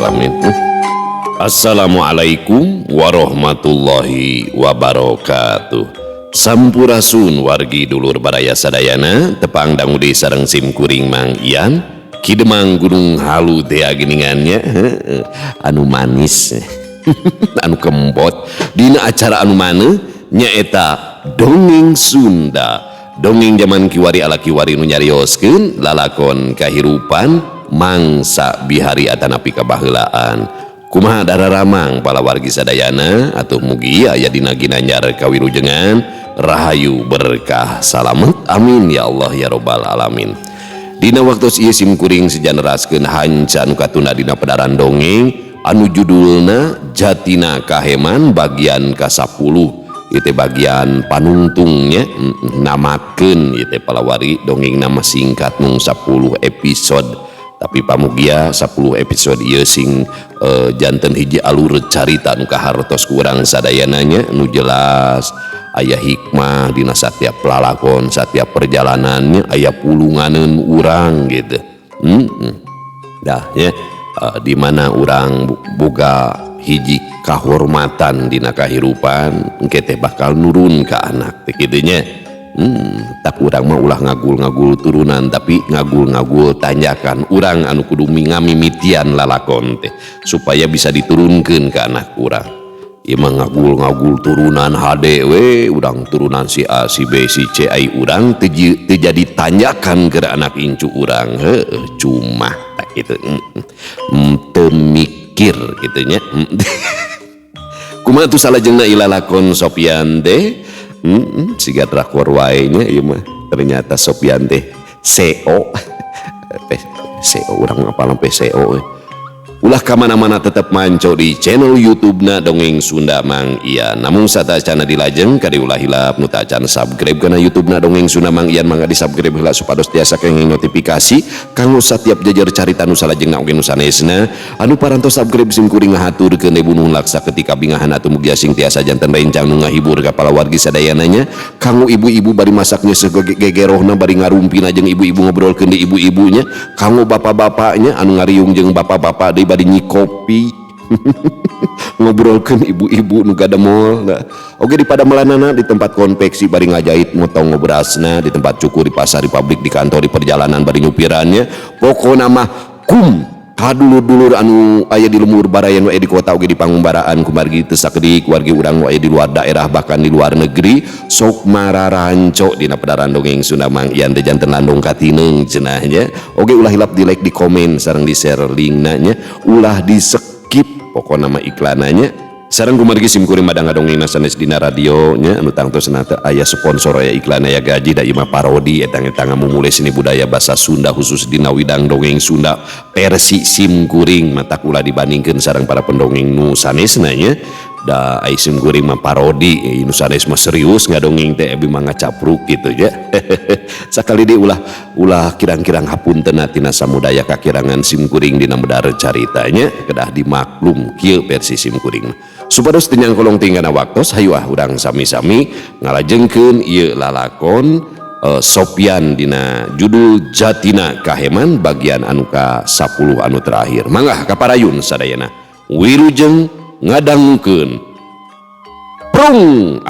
alamin. Assalamualaikum warahmatullahi wabarakatuh. Sampurasun wargi dulur baraya sadayana tepang dangudi sareng sim kuring Mang Ian kidemang gunung halu tea geningannya anu manis anu kembot dina acara anu maneh nyaeta dongeng Sunda, dongeng zaman kiwari ala kiwari nu nyarioskeun lalakon kahirupan mangsa bihari atanapi kabaheulaan. Kumaha dararamang pala wargi sadayana atuh mugi aya dina ginanjar kawilujengan rahayu berkah salamet amin ya Allah ya robbal alamin. Dina waktos ieu sim kuring sejaneraskeun hanca anu katunda dina pedaran dongeng anu judulna Jatina Kaheman bagian ka-10. Itu bagian panungtungnya namakeun ieu teh palawari dongeng nama singkat mung 10 episode. Tapi pamugia 10 episode ieu sing janten hiji alur carita nu kahartos ku urang sadayananya nu jelas aya hikmah dina satiap lalakon satiap perjalanannya aya pulunganeun urang gitu. Dah ya di mana urang boga hiji kahormatan dina kahirupan engke teh bakal nurun ka anak teh kitu nya. Tak urang mah ulah ngagul-ngagul turunan tapi ngagul-ngagul tanjakan urang anu kudu ngamimitian lalakon teh supaya bisa diturunkeun ke anak urang. Ieu mah ngagul-ngagul turunan hade we urang turunan si A si B si C ai urang teu jadi tanjakan ke anak incu urang cuma tak kitu teu mikir kitu nya. Kumaha tu salajengna ilalakon Sopyan teh siga drakor wae nya ieu mah ternyata Sopyan teh CO CO urang ngapalan PCO ulah ka mana-mana tetep manco di channel YouTube-na Dongeng Sunda Mang Ian. Namun satacana dilajeng kadi ulah hilap nu tacan subscribe kana YouTube-na Dongeng Sunda Mang Ian mangga di subscribe heula supados tiasa kenging notifikasi kanggo satiap jajar carita nu salajengna oge nu sanesna anu parantos subscribe sim kuring ngahaturkeun deui nuhun laksa ketika bingahan atuh mugia sing tiasa janten rencang nu ngahibur ka palawargi sadayananya kanggo ibu-ibu bari masaknya segegerohna bari ngarumpina jeung ibu-ibu ngobrolkeun di ibu-ibunya kanggo bapak-bapaknya anu ngariung jeung bapak-bapak deui bari nyikopi ngobrolkeun ibu-ibu nu gademol. Nah, oge di padamelanana di tempat konveksi bari ngajait motong ngobrasna di tempat cukur di pasar di pabrik di kantor di perjalanan bari nyupirannya pokona mah kum kadulur-dulur anu aya di lemur barayan wae di kota oge di pangumbaraan kumargi teu sakedik wargi urang wae di luar daerah bahkan di luar negeri sok mararanco dina pedaran Dongeng Sunda Mang Ian teh janten landung katineung cenah nya. Oge ulah hilap di like di komen sareng di share linkna nya ulah di skip pokona mah iklananya sareng kumargi sim kuring madang dongengna sanes dina radio nya anu tangtosna teh aya sponsor aya iklan aya gaji da ieu mah parodi eta-eta ngamumule seni budaya basa Sunda khusus dina widang dongeng Sunda versi sim kuring mata ulah dibandingkeun sareng para pendongeng nu sanesna nya da ai sim kuring mah parodi nu sanes mah serius ngadongeng teh abi mah ngacapruk kitu nya. Sakali deui ulah kirang-kirang hapunten tina samudaya kakirangan sim kuring dina medar caritanya kedah dimaklum kieu versi sim kuring. Supados teu nyangkolong tinggana waktos hayu urang sami-sami ngalajengkeun ieu lalakon Sopyan dina judul Jatina Kaheman bagian anu ka-10 anu terakhir. Mangga kaparayun sadayana wilujeng ngadangkeun prung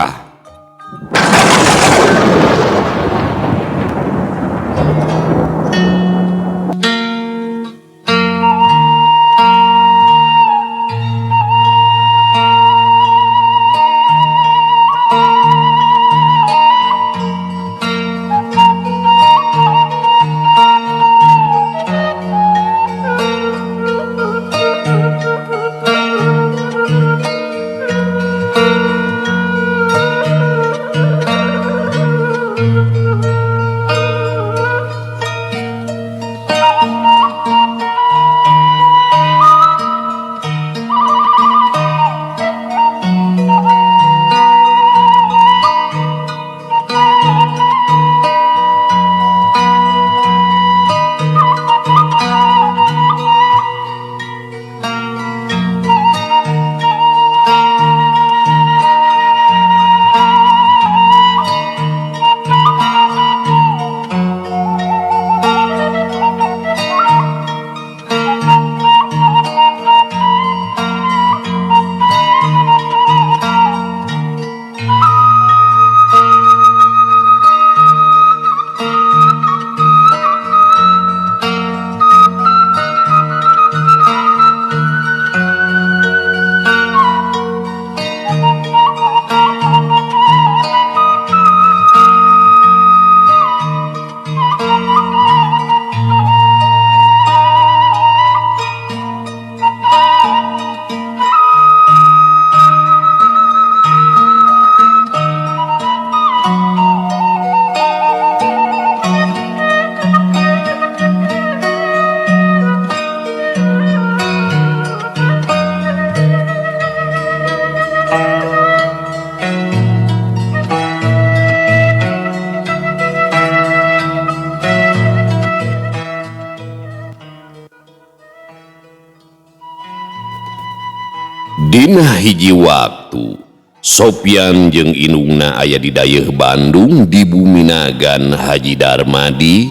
Dina hiji waktu Sopyan jeung indungna aya di dayeuh Bandung dibuminagan Haji Darmadi,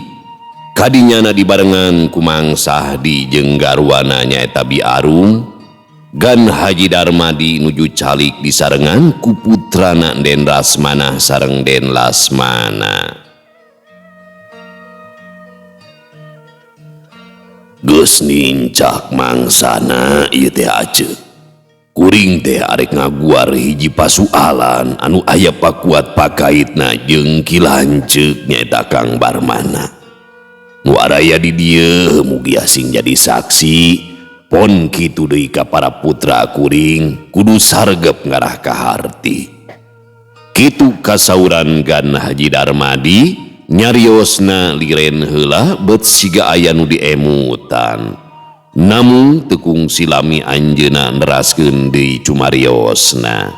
kadinyana dibarengan ku Mang Sahdi jeung garwana nyaeta Bi Arum. Gan Haji Darmadi nuju calik disarengan ku putrana Den Rasmana sareng Den Lasmana. Geus nincak mangsana ieu teh aceuk. Kuring teh arek ngaguar hiji pasualan anu aya pakuat pakaitna jeung kilanceuk nyaeta Kang Barmana. Nu araya di dieu mugi asing jadi saksi, pon kitu deui ka para putra kuring kudu sargep ngarah ka harti. Kitu kasauran Gan Haji Darmadi nyariosna liren heula bet siga aya nu diemutan. Namun tekung silami anjeuna neraskeun deui cumariosna.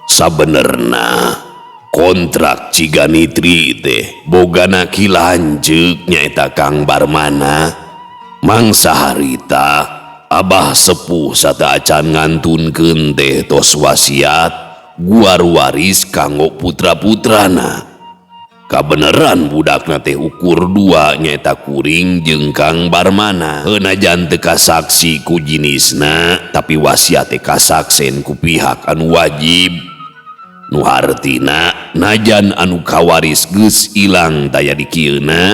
Sabenerna kontrak Ciganitri teh bogana kilanceuk nyaeta Kang Barmana. Mangsa harita abah sepuh sata acan ngantunkeun teh tos wasiat guar waris kanggo putra-putrana. Kabeneran budakna teh ukur dua nyaeta kuring jeung Kang Barmana. Heunajan teu kasaksi ku jinisna tapi wasiat teh kasaksen ku pihak anu wajib. Nu hartina najan anu kawaris geus ilang daya di kieuna,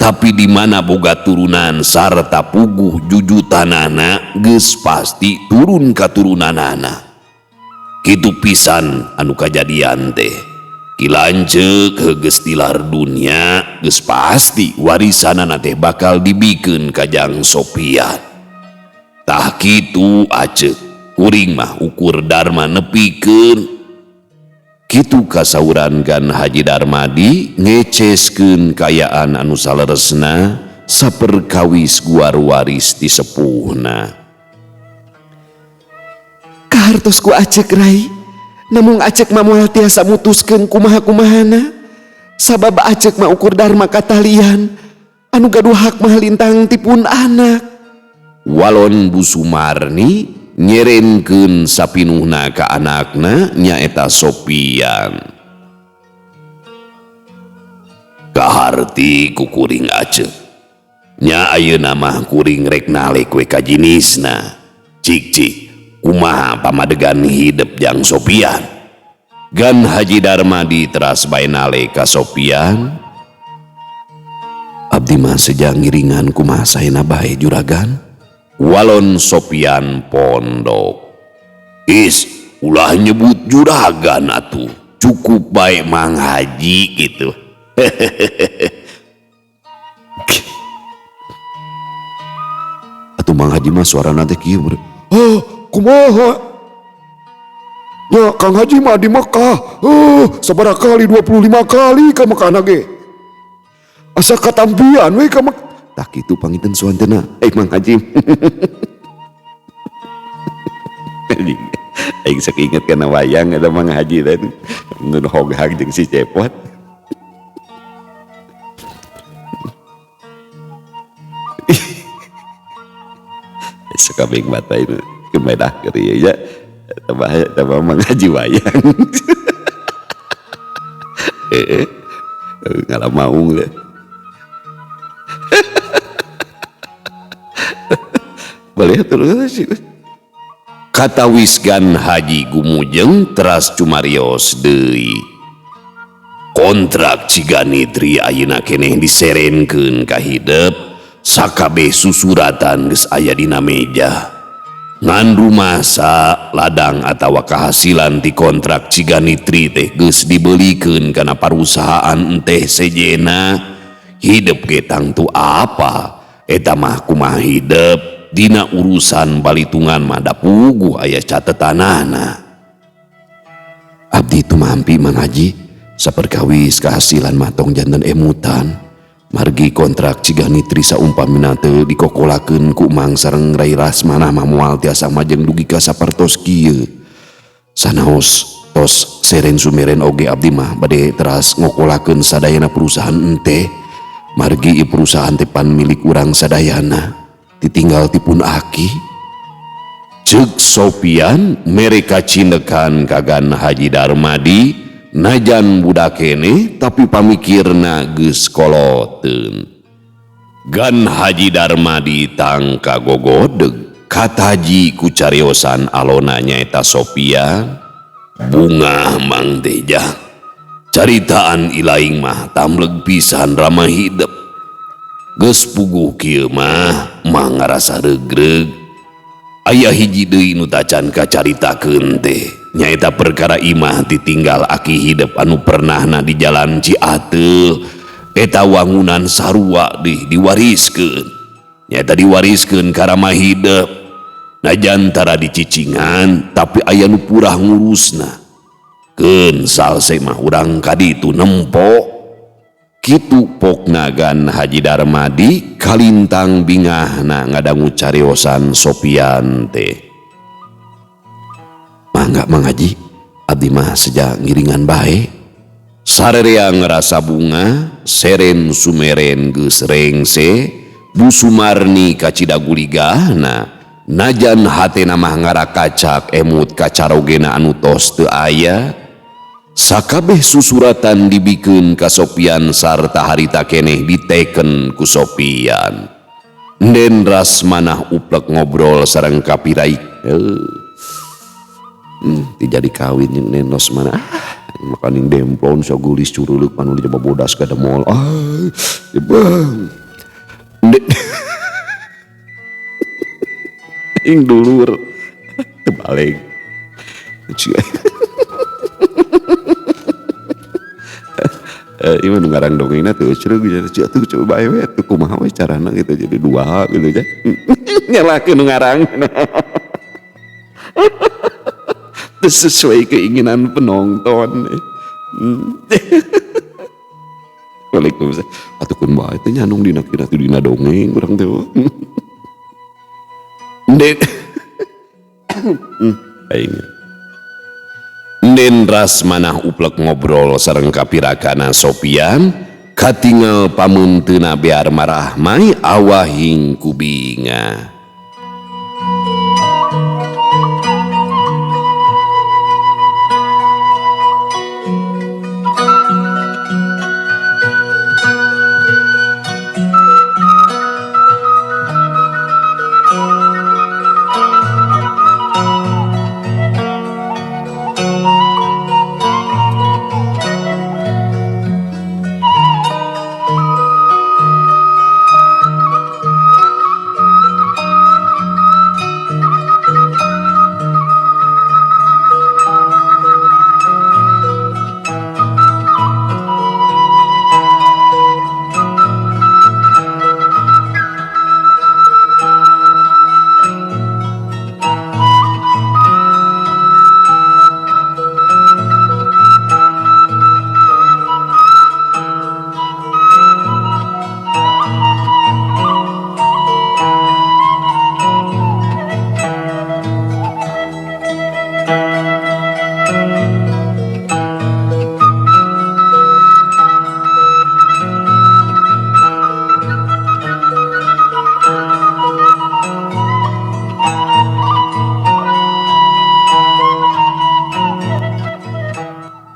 tapi di mana boga turunan sarta puguh jujutanana geus pasti turun katurunanana. Kitu pisan anu kajadian teh. Kilanceuk geus tilar dunia geus pasti warisanana teh bakal dibikeun ka Jang Sopyan. Tah kitu aceuk kuring mah ukur Darma nepikeun. Kitu kasauran Gan Haji Darmadi ngeceskeun kayaan anu saleresna saperkawis guar waris ti sepuhna. Kahartos ku aceuk Rai, namun aceuk mah moal tiasa mutuskeun kumaha-kumahana. Sabab aceuk mah ukur Darma katalian anu gaduh hak mah lintang tipun anak. Walon Bu Sumarni nyerenkeun sapinuhna ka anakna nyaeta Sopyan. Kaharti ku kuring aceuk. Nya ayeuna mah kuring rek nalek we ka jinisna. Cik kumaha pamadegan hidup Jang Sopyan? Gan Haji Darmadi teras bae nale ka Sopyan. Abdi mah sejang ngiringan kumaha saena bae juragan. Walon Sopyan pondok. Is ulah nyebut juragan atuh, cukup bae Mang Haji gitu. Atuh Mang Haji mah suarana teh kieu. Kumaha? Ya Kang Haji mah di Mekah. Sabaraha kali 25 kali ka Mekah ge. Asa katampian we ka Mekah. Tak kitu panginten suantena. Mang Haji. Aing sok inget kana wayang ada Mang Haji teh. Nun hoghag jeung si Cepot. Sakabeng mata itu kemedah keri ya. Tambah Mang Haji wayang. Ngalah maung deh. Boleh terus. Kata Wisgan Haji Gumujeng teras cumarios deui. Kontrak Ciganitri ayeuna keneh diserenkeun ka hideup, sakabeh susuratan geus aya dina meja. Ngan rumasa ladang atawa kahasilan ti kontrak Ciganitri teh geus dibelikeun kana parusahaan teh sejena. Hidup ge tangtu apa? Eta mah kumaha hidup dina urusan balitungan mah da puguh aya catetanana. Abdi itu mampi Mang Haji saperkawis kahasilan matong janten emutan. Margi kontrak Ciganitri saumpamina teu dikokolakeun ku Mang sareng Rai Rasmana mah moal tiasa majeng dugi ka sapertos kieu. Sanaos tos seren sumeren oge abdi mah bade teras ngokolakeun sadayana perusahaan teh. Margi perusahaan teh pan milik urang sadayana. ditinggal tipun aki. Cek Sopian mereka cinekan kagan Haji Darmadi najan budak kene tapi pamikirna geus koloteun. Gan Haji Darmadi tangka gogodeg kataji ku cariosan alona nyaeta Sopian. Bunga Mang Teja caritaan ilaing mah tamleg pisan ramah hidup. Geus puguh kieu mah ngarasa regreg. Aya hiji deui nu tacan kacaritakeun teh nyaeta perkara imah ditinggal aki hidup anu pernahna di jalan Ciateu. Eta wangunan sarua diwariskeun. Nyaeta diwariskeun ka ramah hidup. Najan tara dicicingan tapi aya nu purah ngurusna. Keun salse mah urang kaditu nempo. Kitu poknagan Haji Darmadi kalintang bingahna ngadangu cariosan Sopian teh. Mangga Mang Haji, abdi mah sejak ngiringan bae. Sarerea ngerasa bunga seren sumeren geus rengse Bu Sumarni kacidaguligahna najan hatena mah ngarakacak emut kacarogena anu tos teu aya. Sakabeh susuratan dibikeun ka Sopian sarta harita keneh diteken ku Sopian. Den rasmanah uplek ngobrol sareng kapirai. Tidak dikawin yang nenos mana makaning demplon sagulis curuluk panu dicoba bodas ka demol. Bang. Ing dulur terbalik. Iman ngarang dongengna tuh cerug tuh coba bae we tuh kumaha we carana gitu jadi dua gitu aja. Nyalakeun ngarang. Sesuai keinginan penonton. Waalaikumsalam. Atukeun bae teh nyanung dina kira teh dina dongeng urang teh. Den aing Den rasmanah uplek ngobrol sareng kapirakana Sopian katinggal pamunteuna bear marah mai awahing kubinga.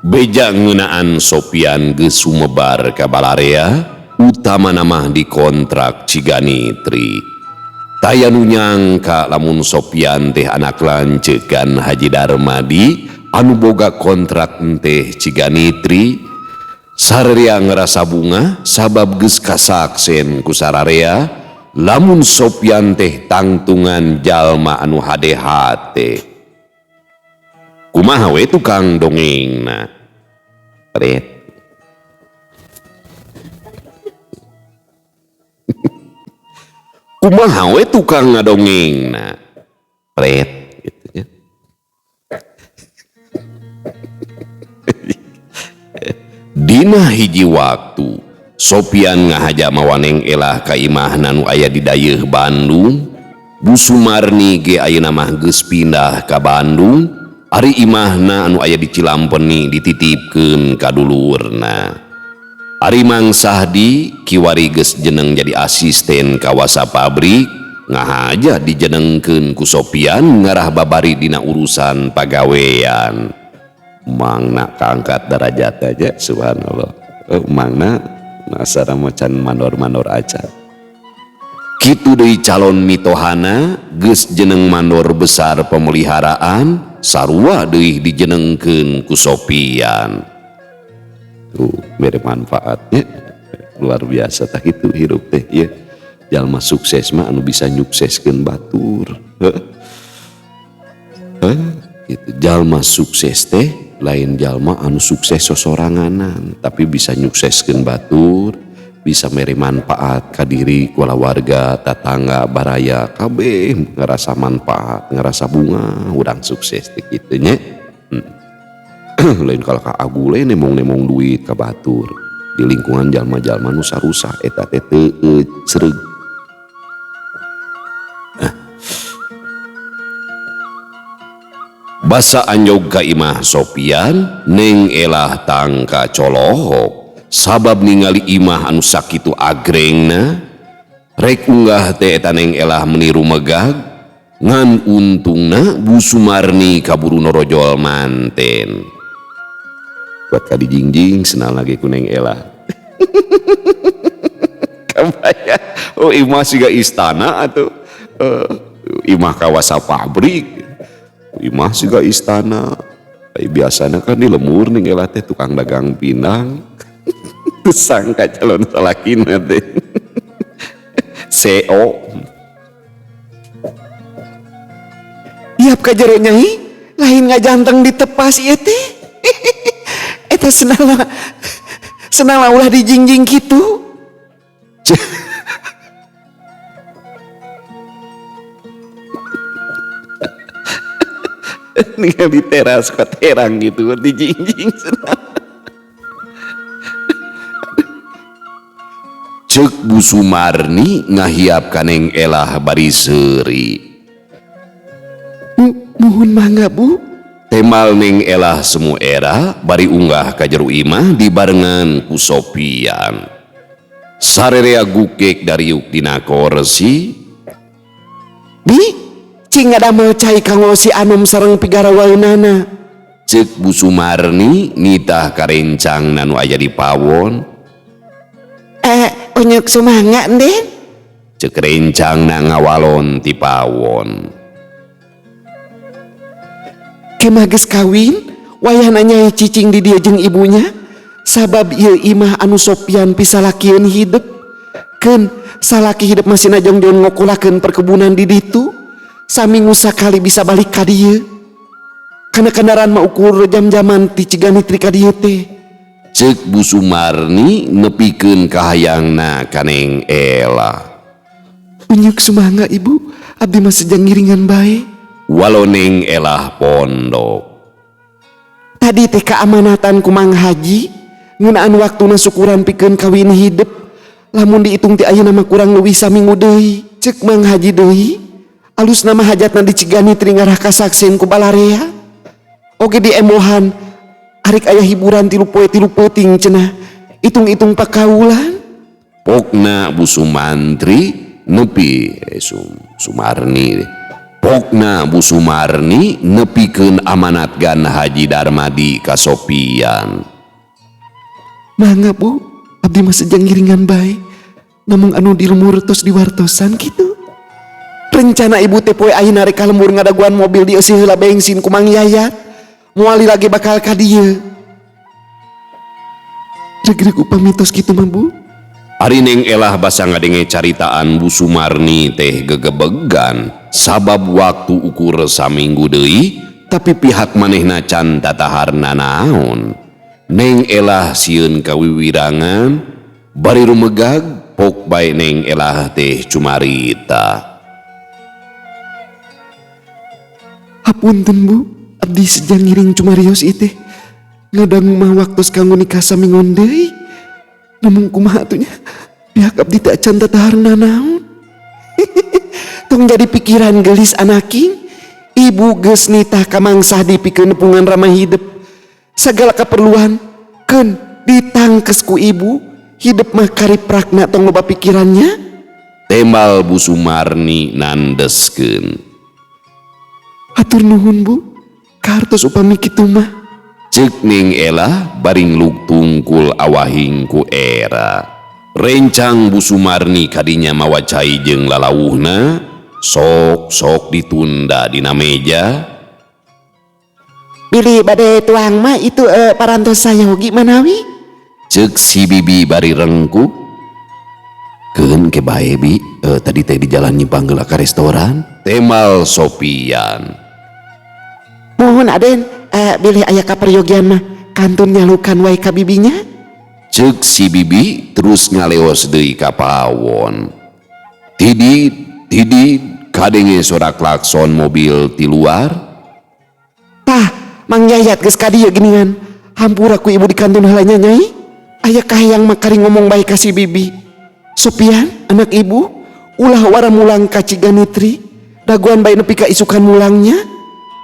Beja ngeunaan Sopian geus sumebar ka Balarea utama nama dikontrak Ciganitri. Taya nu nyangka lamun Sopian teh anak lancekan Haji Darmadi anu boga kontrak teh Ciganitri. Sararea ngerasa bunga sabab geus kasaksen ku sararea lamun Sopian teh tangtungan jalma anu hadehate. Kumaha we tukang dongengna? Pret. Kumaha we tukang ngadongengna? Pret gitu ya. Dina hiji waktu Sopian ngahaja mawaneng elah ka imahna nu aya di dayeah Bandung. Bu Sumarni ge ayeuna mah geus pindah ka Bandung. Ari imahna anu aya di Cilampeni dititipkeun ka dulurna. Ari Mang Sahdi kiwari geus jeneng jadi asisten kawasa pabrik ngahaja dijenengkeun ku Sopian ngarah babari dina urusan pagawean. Mangna kaangkat derajat aja, subhanallah. Mangna nasara macan mandor-mandor aja. Kitu deui calon mitohana geus jeneng mandor besar pemeliharaan, sarua deui dijenengkeun ku Sopian. Mere manfaatnya luar biasa tah kitu hirup teh ya. Jalma sukses mah anu bisa nyukseskeun batur. Gitu. Jalma sukses teh lain jalma anu sukses sosoranganan, tapi bisa nyukseskeun batur, bisa mere manfaat ka diri kulawarga, tetangga, baraya kabeh ngerasa manfaat, ngerasa bunga, urang sukses teh kitu nya. Lain kalau ka agule nemong-nemong duit ka batur. Di lingkungan jalma-jalma nu sarusa eta teh teu sreug. Basa anjog ka imah Sopian, neng elah tangka colohok, sabab ningali imah anu sakitu agrengna, rek unggah teh eta neng elah meniru megag, ngan untungna Bu Sumarni kaburu norojol manten. Buat kadi jingjing senal lagi ku neng elah. Kabaya, oh imah siga istana atau imah kawasa pabrik. Imah siga istana. Biasana kan di lemur nih elah teh tukang dagang pinang. Sangka calon salakina teh. CEO. Iap ka jero nyai, lain ngajanteng ditepas ieu teh. Eta senala ulah dijingjing kitu. Ningali teras ka terang gitu dijingjing senang. Ceuk Bu Sumarni ngahiap kaneng elah bari seuri. Nuhun mangga Bu. Temal neng elah semu era bari unggah ka jero imah dibarengan ku Sopian. Sarerea gukek dari yuk dina kursi. Cing ngadamel cai kanggo si Anom sareng pigarawaeunana. Ceuk Bu Sumarni nitah karencang nanu aya di pawon. Onyok sumangga Den. Ceuk rencang na ngawalon ti pawon. Kemah geus kawin, wayahna nyai cicing di dieu jeung ibunya, sabab ieu imah anu Sopian pisalakieun hidup. Keun salaki hidup masih najong-jong ngokulakeun perkebunan di ditu. Saminggu sakali bisa balik ka dieu. Kana kendaraan mah ukur jam-jaman ti Ciganitri ka dieu teh. Ceuk Bu Sumarni nepikeun kahayangna kaneng elah. Unyuk sumangga Ibu, abdi mah sejang ngiringan bae. Walau neng elah pondok. Tadi teh kaamanatan ku Mang Haji, ngeunaan waktuna syukuran pikeun kawin hidup. Lamun diitung ti ayeuna mah kurang leuwih saminggu deui. Ceuk Mang Haji deui. Alus nama hajatna di Ciganitri ngarah kasakseun ku balarea. Oge di emohan, arik aya hiburan tilu poe tilu peuting cenah. Itung-itung pakaulan. Pokna Bu Sumantri nepi Sumarni. Pokna Bu Sumarni nepikeun amanatgan Haji Darmadi ka Sopian. Mangga Bu, abdi mah sejang ngiringan bae. Namung anu di lemur tos diwartosan kitu. Rencana ibu teh poe ayeuna rek kalembur ngadaguan mobil di eusi heula bensin ku Mang Yayat. Moali lagi bakal ka dieu. Regreg upamitos kitu mah Bu. Ari neng elah basa ngadenge caritaan Bu Sumarni teh gegebegan sabab waktu ukur saminggu deui, tapi pihak manehna can tataharna naon. Neng elah sieun kawiwirangan, bari rumegag pok bae neng elah teh cumarita. Hapunten Bu, abdi sejang ngiring cumarios iteh. Ngadang mah waktos kanggo nikah samingon deui. Namun kumaha atunya pihak abdi tak can tataharna naon. Tong jadi pikiran gelis anaking. Ibu geus nitah ka Mang Sadi pikeun nepungan ramah hidup. Sagala kaperluan keun ditangkes ku ibu. Hidup mah kariprakna tong loba pikirannya. Tembal Bu Sumarni nandeskeun. Hatur nuhun Bu, kartos upami kitu mah. Ceuk Neng Ela baring luk tungkul awahing ku era. Rencang Bu Sumarni kadinya mawacai jeung lalawuhna, sok ditunda dina meja. Bilih bade tuang mah itu parantos saya gimana wi? Ceuk si bibi bari rengkuk. Keun ke bae bi, tadi teh di jalan nyimpang geula ka restoran. Temal Sopian. Mohon Aden, bilih aya kaperyogian mah kantun nyalukan wae ka bibinya. Ceuk si bibi terus ngaleos deui ka pawon. Tidid kadenge suara klakson mobil ti luar. Tah, Mang Yayat geus ka dieu geuningan. Hampura ku ibu di kantun heula nya Nyai. Aya kahayang makari ngomong bae ka si bibi. Sopian, anak ibu, ulah wara mulang ka Ciganitri. Daguan bae nepi ka isukan mulangnya.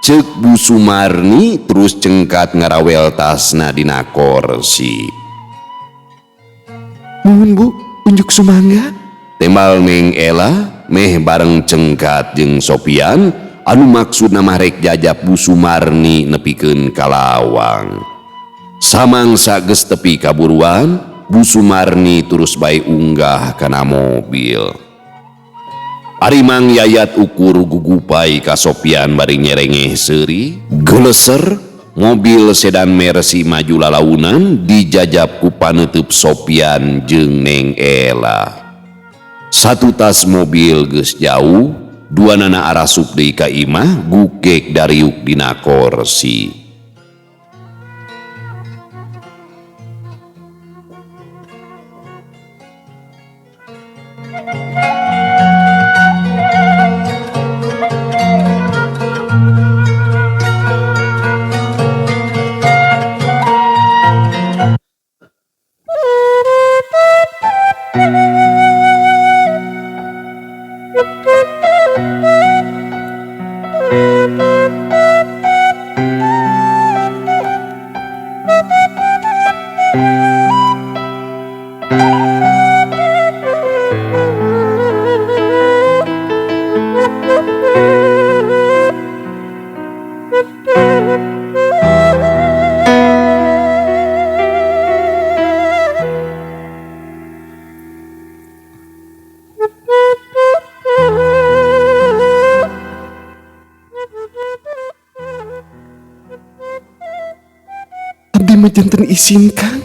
Ceuk Bu Sumarni terus cengkat ngarawel tasna dina kursi. Nuhun Bu, unjuk sumangga. Tembal Neng Ela meh bareng cengkat jeung Sopian anu maksudna mah rek jajab Bu Sumarni nepikeun ka lawang. Samangsa geus tepi kaburuan, Bu Sumarni terus bae unggah kana mobil. Ari Mang Yayat ukur gugupai ka Sopian bari nyerengeh seuri, geleser mobil sedan Mercy maju lalaunan dijajab ku paneuteub Sopian jeung Neng Ela. Satu tas mobil geus jauh, duanana arasup deui ka imah gukek dariuk dina kursi. Abdi mah janten isinkan.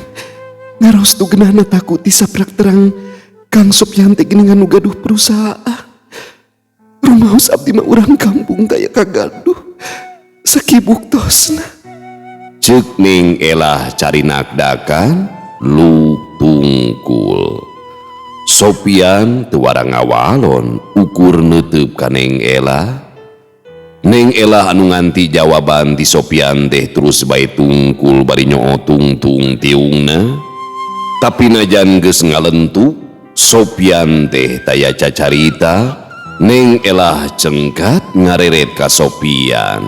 Ngarostu geunahna takut disaprak terang Kang Sopian teh geuningan nu gaduh perusahaan. Rumaos abdi mah urang kampung daya kagaduh. Sakibuktosna. Ceuk Neng Ela cari nakdakan lu tungkul. Sopian teu wara ngawalon ukur neuteub ka Neng Ela. Neng Ela anu nganti jawaban ti Sopian teh terus bae tungkul bari nyoo tungtung tiungna. Tapi najan geus ngalentuk, Sopian teh taya cacarita. Neng Ela cengkat ngareret ka Sopian.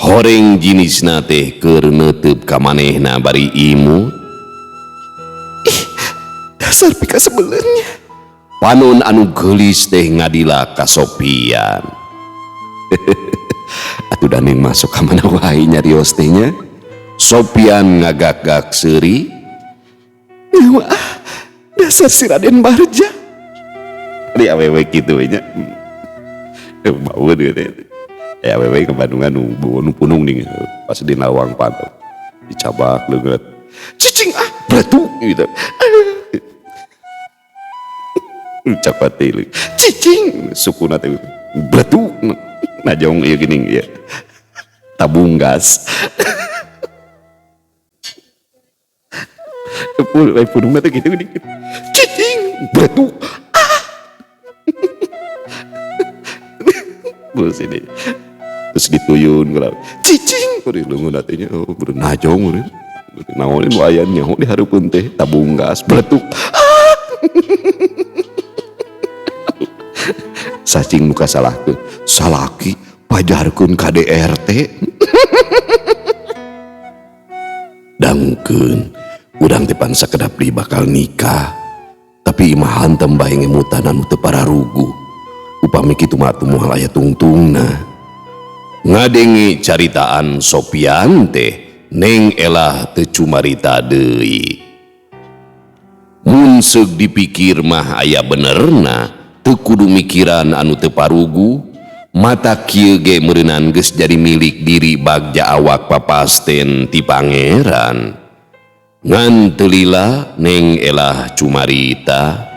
Horeng jinisna teh keur neuteub ka manehna bari imut. Dasar pika sebelenya. Panon anu geulis teh ngadila ka Sopian. Atuh Daneng masuk ka mana wae nyarios teh nya. Sopian ngagak-gak seuri. Nyawa dasar si Raden Barja. Ari awewe kitu we nya. Mau deui teh. Awewe ke Bandungan nu punung ning pas di lawang pantau. Dicabak leungeut. Cicing batu gitu. Capat teh. Cicing Sukuna teh batu. Najong ieu geuning ieu. Tabung gas. Punung teh kitu dikit. cicing batu. Bus ini. Terus dituyun kalau Cicing udah lungun hatinya, oh udah najong udah. Naonin wayannya, oh diharapun teh tabung gas beletuk. Sacing muka salah tuh. Salaki pajarkeun KDRT. Dangkeun urang teh pan sakedap di bakal nikah. Tapi imah hantem bae ngemutan anu teu pararugu. Upami kitu mah moal aya tungtungna. Ngadengi caritaan Sopyan teh Neng Elah teu cumarita deui. Mun seug dipikir mah aya benerna, teu kudu mikiran anu teu parugu. Mata kieu ge meureunan geus jadi milik diri bagja awak papasten ti pangeran. Ngan teu lila Neng Elah cumarita.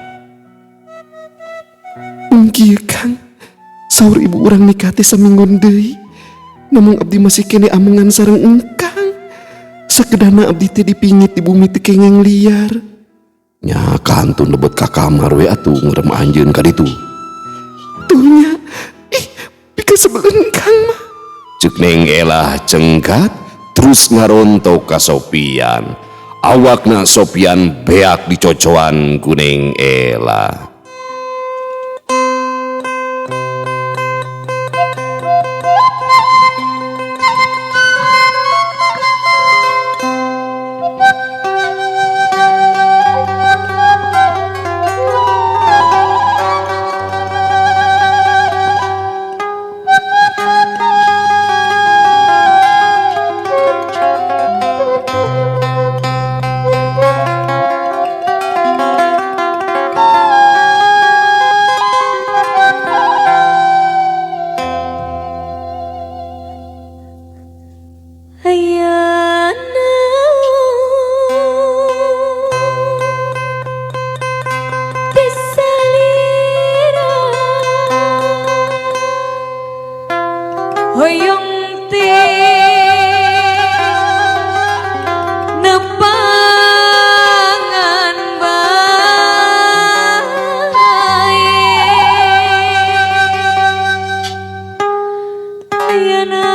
Kieu Kang, saur ibu urang nikah teh saminggon deui. Namun abdi masih kene amongan sareng engkang. Sakedana abdi teh dipingit di bumi teu kengeng liar. Nya kantun lebet ka kamar we atuh ngerem anjeun ka ditu. Tuhnya, pika sebelen Kang mah. Ceuk Neng Elah cengkat terus ngarontok ka Sopyan. Awakna Sopyan beak dicocoan ku Neng Elah. Hoyong te nepangan bae ayana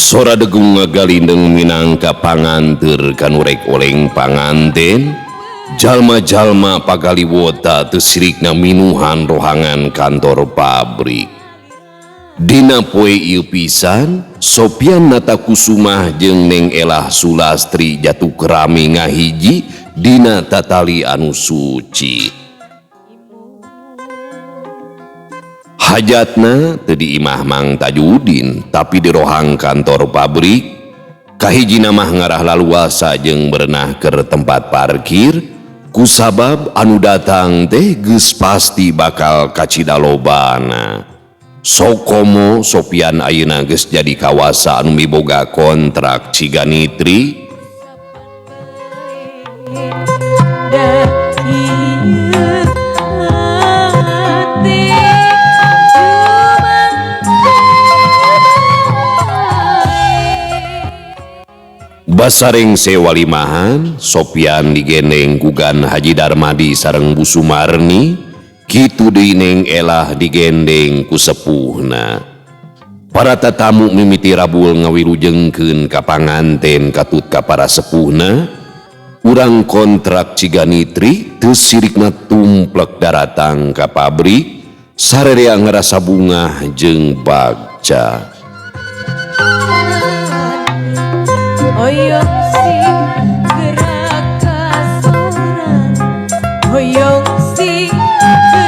Sora degung ngagalindeng minangka panganteur kanu rek oleng panganten. Jalma-jalma pagaliwota teu sirikna minuhan rohangan kantor pabrik. Dina poe ieu pisan Sopyan Natakusumah jeung Neng Elah Sulastri jatuh kerami ngahiji dina tatali anu suci. Hajatna teu di imah Mang Tajudin tapi di rohang kantor pabrik. Kahijina mah ngarah laluasa jeung berenah keur tempat parkir. Kusabab anu datang teh geus pasti bakal kacida lobana. Sokomo Sopyan ayeuna geus jadi kawasa anu miboga kontrak Ciganitri. Basareng sewalimahan, Sopyan digendeng kugan Haji Darmadi sareng Bu Sumarni, kitu deui Neng Elah digendeng ku sepuhna. Para tatamu mimiti rabul ngawilujengkeun ka panganten katut ka para sepuhna. Urang kontrak Ciganitri teu sirikna tumplek daratang ka pabrik, sarerea ngarasa bungah jeung bagja. Hoyong si gerak kasoran, hoyong si gerak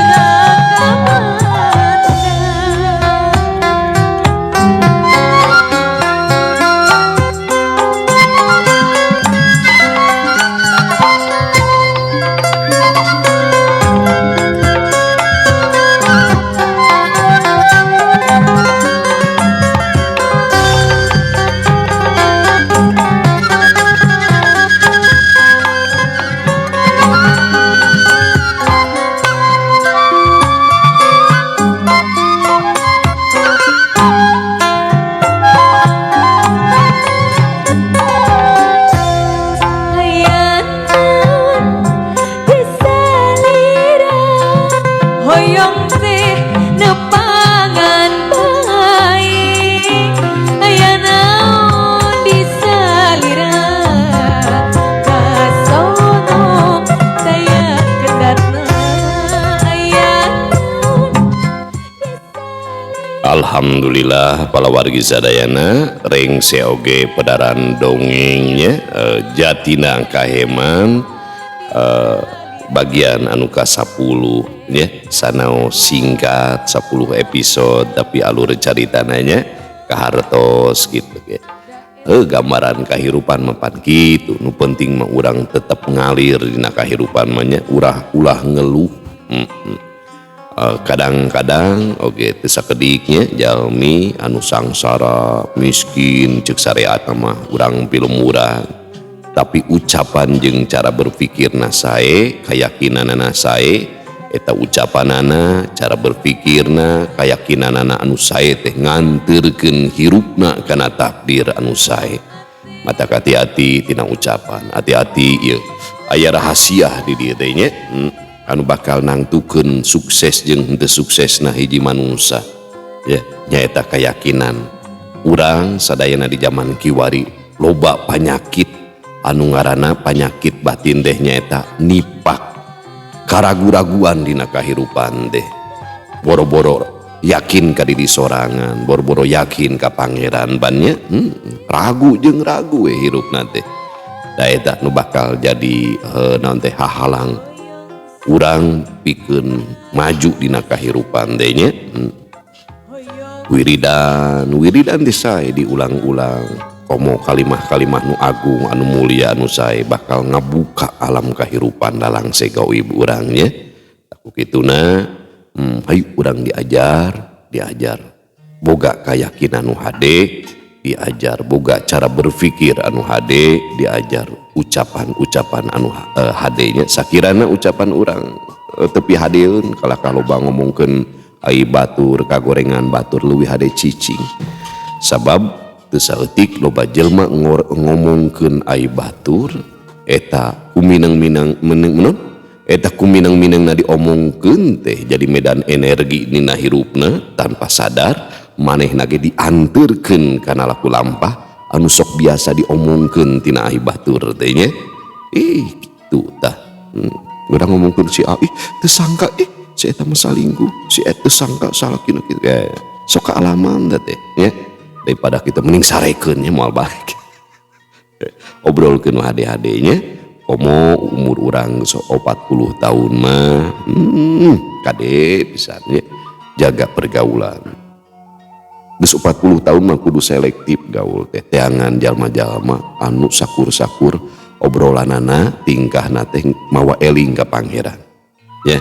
Alhamdulillah para wargi sadayana ring seoge pedaran dongengnya jatina kaheman bagian anu ka-10 ya sanao singkat 10 episode tapi alur caritananya kahartos gitu ya. Gambaran kehidupan mapan gitu nu penting mah urang tetap ngalir dina kehidupan mah nya ulah ngeluh. Kadang-kadang oke teu sakediknya jalmi anu sangsara miskin ceuk sareat mah urang pilu murah tapi ucapan jeung cara berpikirna sae kayakinanna sae eta ucapanana cara berpikirna kayakinanna anu sae teh nganterkeun hirupna kana takdir anu sae mata hati-hati tina ucapan hati-hati ieu aya rahasia di dieu teh nya anu bakal nangtukeun sukses jeung henteu suksesna hiji manusia ya nyaeta keyakinan urang sadayana di zaman kiwari loba penyakit anu ngaranna penyakit batin teh nyaeta nifaq karagu-raguan dina kahirupan teh boro-boro yakin ka diri sorangan boro-boro yakin ka pangeran bannya ragu jeung ragu we hirupna teh da eta nu bakal jadi naon teh hahalang urang pikeun maju dina kahirupan teh nya wiridan teh sae diulang-ulang komo kalimah-kalimah nu agung anu mulia anu sae bakal ngabuka alam kahirupan dalang segau ibu urang nya aku kituna hayu urang diajar boga kayakinan anu hade diajar boga cara berpikir anu hade diajar ucapan-ucapan anu hadenya sakirana ucapan urang tepi hadeun kalau ngomongkeun ai batur kagorengan batur leuwih hade cicing sabab teu saeutik loba jelema ngomongkeun ai batur eta kuminang-minangna diomongkeun teh jadi medan energi dina hirupna tanpa sadar manehna ge dianterkeun kana laku lampah anu sok biasa diomongkeun tina ai batur teh nya kitu tah urang ngomongkeun si A teu sangka si eta mah salingkuh si eta teu sangka salah kitu sok kaalaman teh nya daripada kita mending sarekeun nya moal balik obrolkeun hade-hade nya komo umur urang sok 40 tahun mah kade pisan nya jaga pergaulan geus 40 tahun mah kudu selektif gaul teh teangan jalma-jalma anu sakur-sakur obrolanana tingkahna teh mawa eling ka pangeran ya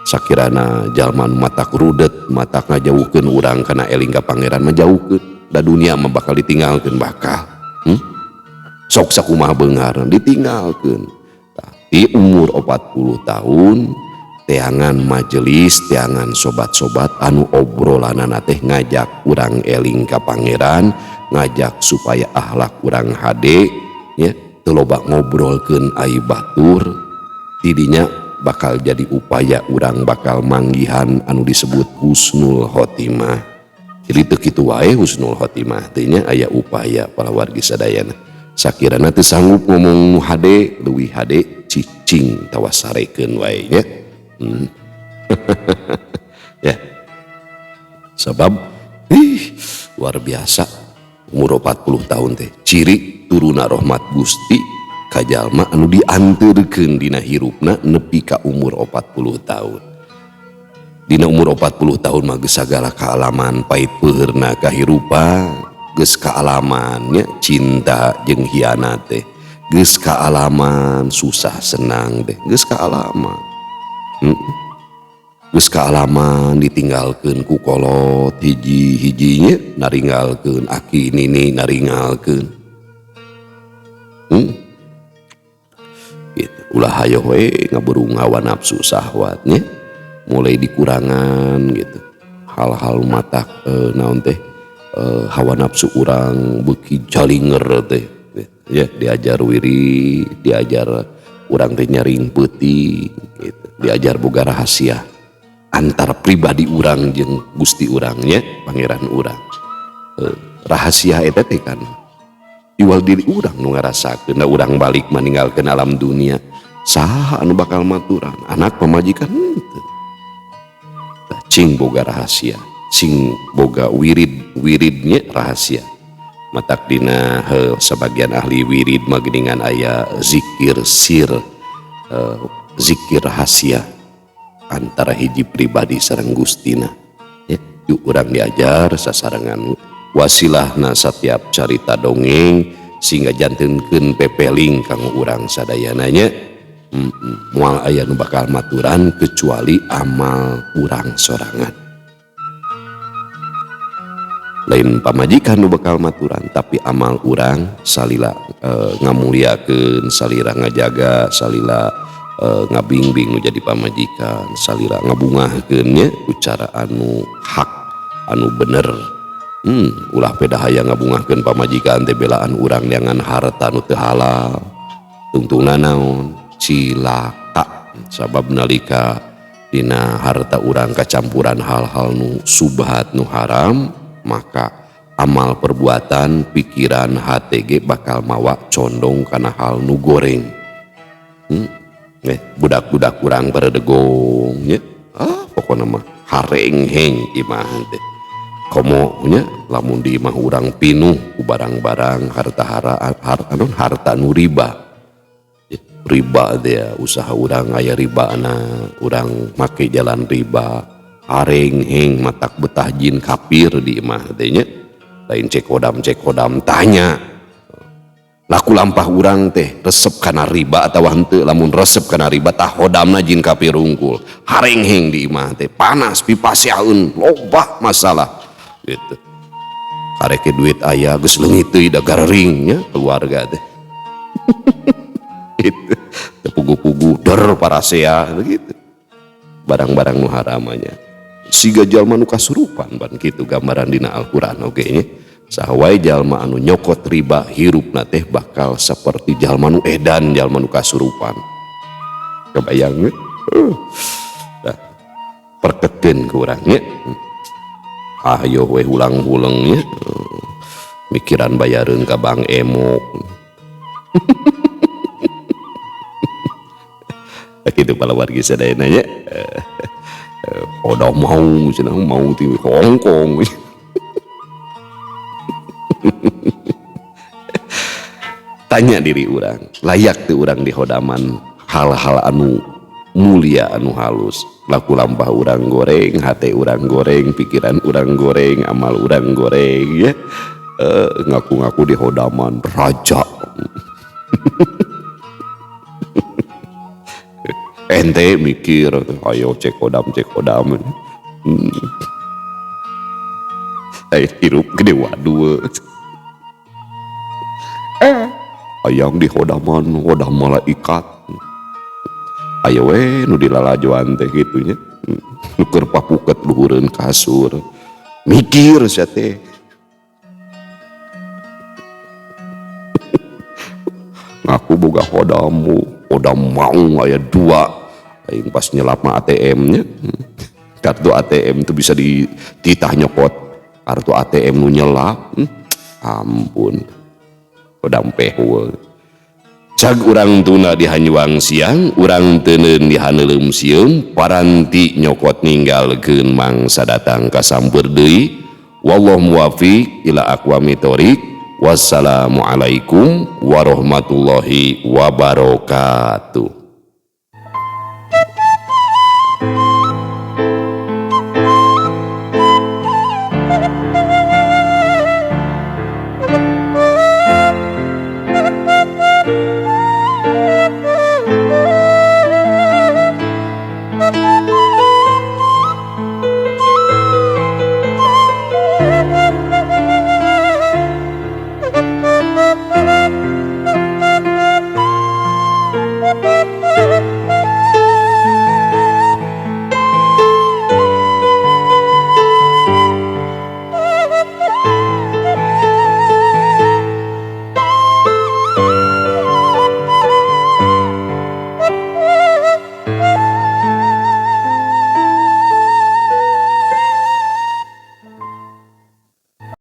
sakirana jalma anu matak rudet matak ngajauhkeun urang kana eling ka pangeran mah jauhkeun da dunia mah bakal ditinggalkeun bakal sok sakumaha beungar ditinggalkeun tapi umur 40 tahun teangan majelis teangan sobat-sobat anu obrolanana teh ngajak urang eling ka pangeran ngajak supaya akhlak urang hade ya teu loba ngobrolkeun ai batur tidinya bakal jadi upaya urang bakal manggihan anu disebut husnul khotimah jadi teu kitu wae husnul khotimah teh nya aya upaya para wargi sadayana sakirana teu sanggup ngomong nu hade leuwih hade cicing tawas sarekeun wae nya ya sebab luar biasa umur 40 tahun teh ciri turuna rahmat Gusti ka jalma anu dianterkeun dina hirupna nepi ka umur 40 tahun dina umur 40 tahun mah geus sagala kaalaman pait peurna kahirupan geus kaalaman nya cinta jeung hianat teh geus kaalaman susah senang teh geus kaalaman geus kaalaman ditinggalkeun ku kolot hiji-hijinya naringgalkeun aki nini naringgalkeun gitu ulah hayo we ngaberung hawa nafsu syahwatnya mulai dikurangan gitu hal-hal matak naon teh hawa nafsu urang beuki jalinger teh ya diajar wiri diajar urang teh nyaring peuting gitu diajar boga rahasia antar pribadi urang jeung Gusti urangnya pangeran urang rahasia eta teh kan jual diri urang nu ngarasakeun da urang balik meninggalkeun alam dunia saha anu bakal maturan anak pamajikan henteu cing boga rahasia sing boga wiridnya rahasia matak dina sebagian ahli wirid mageningan aya zikir sir zikir rahasia antara hiji pribadi sareng Gustina ya, yuk urang diajar sasarangan wasilahna setiap carita dongeng sehingga jantenkeun pepeling kanggo urang sadayananya moal aya nu bakal maturan kecuali amal urang sorangan lain pamajikan nu bakal maturan tapi amal urang salila ngamuliakeun salila ngajaga salila ngabimbing nu jadi pamajikan salila ngabungahkeun nya ucara anu hak anu bener ulah peda hayang ngabungahkeun pamajikan teh belaan urang dengan harta nu teu halal tungtungna naon cilaka sabab nalika dina harta urang kacampuran hal-hal nu subhat nu haram maka amal perbuatan pikiran HTG bakal mawa condong karena hal nu goreng budak-budak kurang beredegongnya pokoknya mah harengheng imah teh komo nya lamun di imah urang pinuh ku barang-barang harta nu riba dia usaha urang aya ribana urang make jalan riba harengheng matak betah jin kafir di imah teh nya lain cek kodam tanya laku lampah urang teh resep kana riba atawa henteu lamun resep kana riba tah hodamna jin kafir unggul harengheng di imah teh panas pipasiaeun loba masalah gitu kareke duit aya geus leungit teuy da garering nya keluarga teh gitu pugu-pugu der parasea begitu barang-barang nu haramanya siga jalma nu kasurupan ban kitu gambaran dina Al-Qur'an oge nya sahawae jalma anu nyokot riba hirupna teh bakal seperti jalma nu edan jalma nu kasurupan kebayang perketin ke urang nya ayo we ulang-ulang nya mikiran bayareun ka Bang Emok gitu pala wargi sadayana nya udah mau di Hongkong tanya diri orang layak tuh orang di hodaman hal-hal anu mulia anu halus laku lampah urang goreng hati urang goreng pikiran urang goreng amal urang goreng ya ngaku-ngaku di hodaman raja ente mikir ayo cek kodam hirup gede waduh ayang di hodaman hodam malaikat ayo nu dilalajoan teh gitunya nuker papuket luhureun kasur mikir sia teh ngaku boga hodam mau aya dua aing pas nyelap mah ATM nya kartu ATM itu bisa dititah nyokot kartu ATM nu nyelap ampun hodam pehul cag urang tuna di hanyuang siang urang teuneun di haneulem sieum paranti nyokot ninggalkeun mangsa datang ka sampeur deui wallahu muwaffiq ila aqwamit thoriq wassalamualaikum warahmatullahi wabarakatuh.